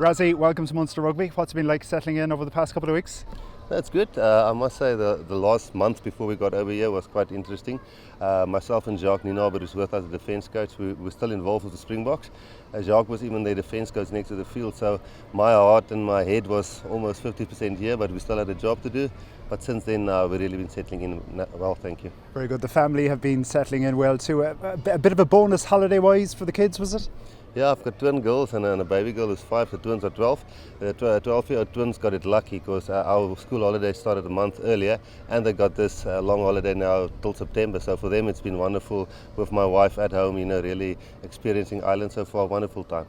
Rassie, welcome to Munster Rugby. What's it been like settling in over the past couple of weeks? That's good. I must say the last month before we got over here was quite interesting. Myself and Jacques Ninaber, who's with us, the defence coach, we were still involved with the Springboks. Jacques was even their defence coach next to the field, so my heart and my head was almost 50% here, but we still had a job to do. But since then, we've really been settling in well, thank you. Very good. The family have been settling in well too. A bit of a bonus holiday-wise for the kids, was it? Yeah, I've got twin girls and a baby girl who's 5, the twins are 12. The 12-year-old twins got it lucky because our school holiday started a month earlier and they got this long holiday now till September. So for them it's been wonderful with my wife at home, really experiencing Ireland so far, wonderful time.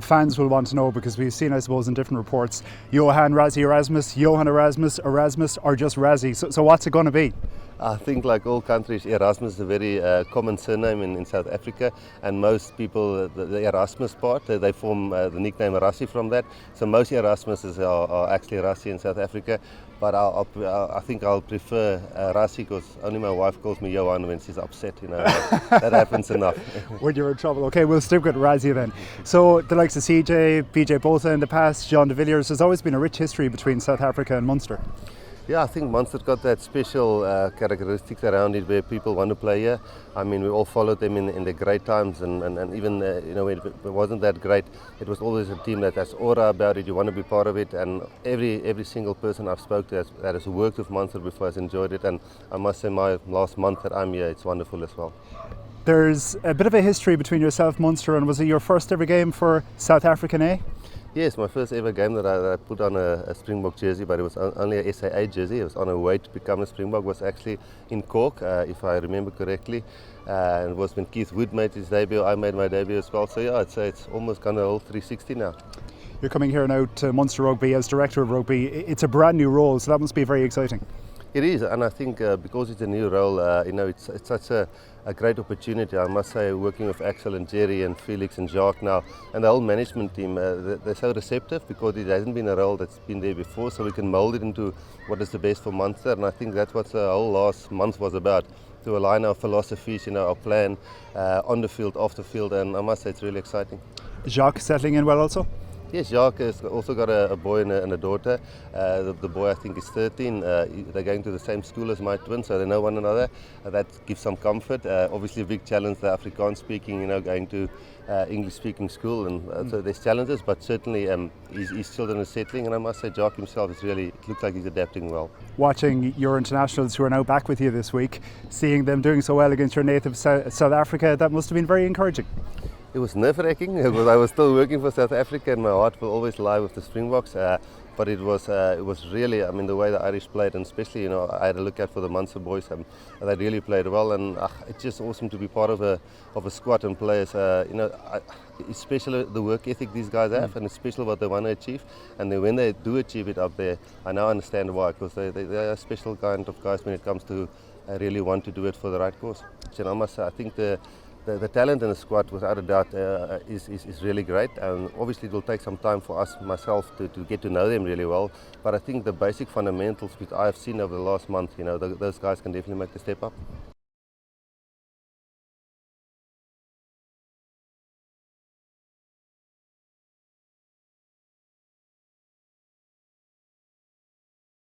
Fans will want to know because we've seen, I suppose, in different reports, Rassie Erasmus, Johan Erasmus, or just Rassie. So what's it going to be? I think like all countries, Erasmus is a very common surname in South Africa, and most people, the Erasmus part, they form the nickname Rassie from that. So most Erasmuses are actually Rassie in South Africa, but I think I'll prefer Rassie because only my wife calls me Johan when she's upset, that happens enough. When you're in trouble. Okay, we'll stick with Rassie then. So the likes of CJ, BJ Botha in the past, John de Villiers, there's always been a rich history between South Africa and Munster. Yeah, I think Munster's got that special characteristics around it where people want to play here. I mean, we all followed them in the great times and even, when it wasn't that great, it was always a team that has aura about it, you want to be part of it, and every single person I've spoken to that has worked with Munster before has enjoyed it, and I must say my last month that I'm here, it's wonderful as well. There's a bit of a history between yourself, Munster, and was it your first ever game for South African A? Yes, my first ever game that I put on a Springbok jersey, but it was only a SAA jersey. It was on a way to become a Springbok. Was actually in Cork, if I remember correctly. And it was when Keith Wood made his debut. I made my debut as well. So yeah, I'd say it's almost kind of all 360 now. You're coming here now to Munster Rugby as Director of Rugby. It's a brand new role, so that must be very exciting. It is, and I think because it's a new role, it's such a great opportunity. I must say, working with Axel and Jerry and Felix and Jacques now, and the whole management team, they're so receptive because it hasn't been a role that's been there before, so we can mould it into what is the best for Munster, and I think that's what the whole last month was about, to align our philosophies, our plan on the field, off the field, and I must say it's really exciting. Jacques settling in well also? Yes, Jacques has also got a boy and a daughter. The boy, I think, is 13. They're going to the same school as my twins, so they know one another. That gives some comfort. Obviously, a big challenge, the Afrikaans speaking, going to English speaking school. And so there's challenges, but certainly his children are settling. And I must say, Jacques himself it looks like he's adapting well. Watching your internationals who are now back with you this week, seeing them doing so well against your native South Africa, that must have been very encouraging. It was nerve-wracking because I was still working for South Africa and my heart will always lie with the Springboks. But it was really, the way the Irish played, and especially, I had a look out for the Munster boys, they really played well, and it's just awesome to be part of a squad and players. It's special the work ethic these guys have, and it's special what they want to achieve. And then when they do achieve it up there, I now understand why, because they are a special kind of guys when it comes to really want to do it for the right cause. So I must say, I think the talent in the squad, without a doubt, is really great, and obviously it will take some time for myself to get to know them really well, but I think the basic fundamentals which I have seen over the last month, those guys can definitely make the step up.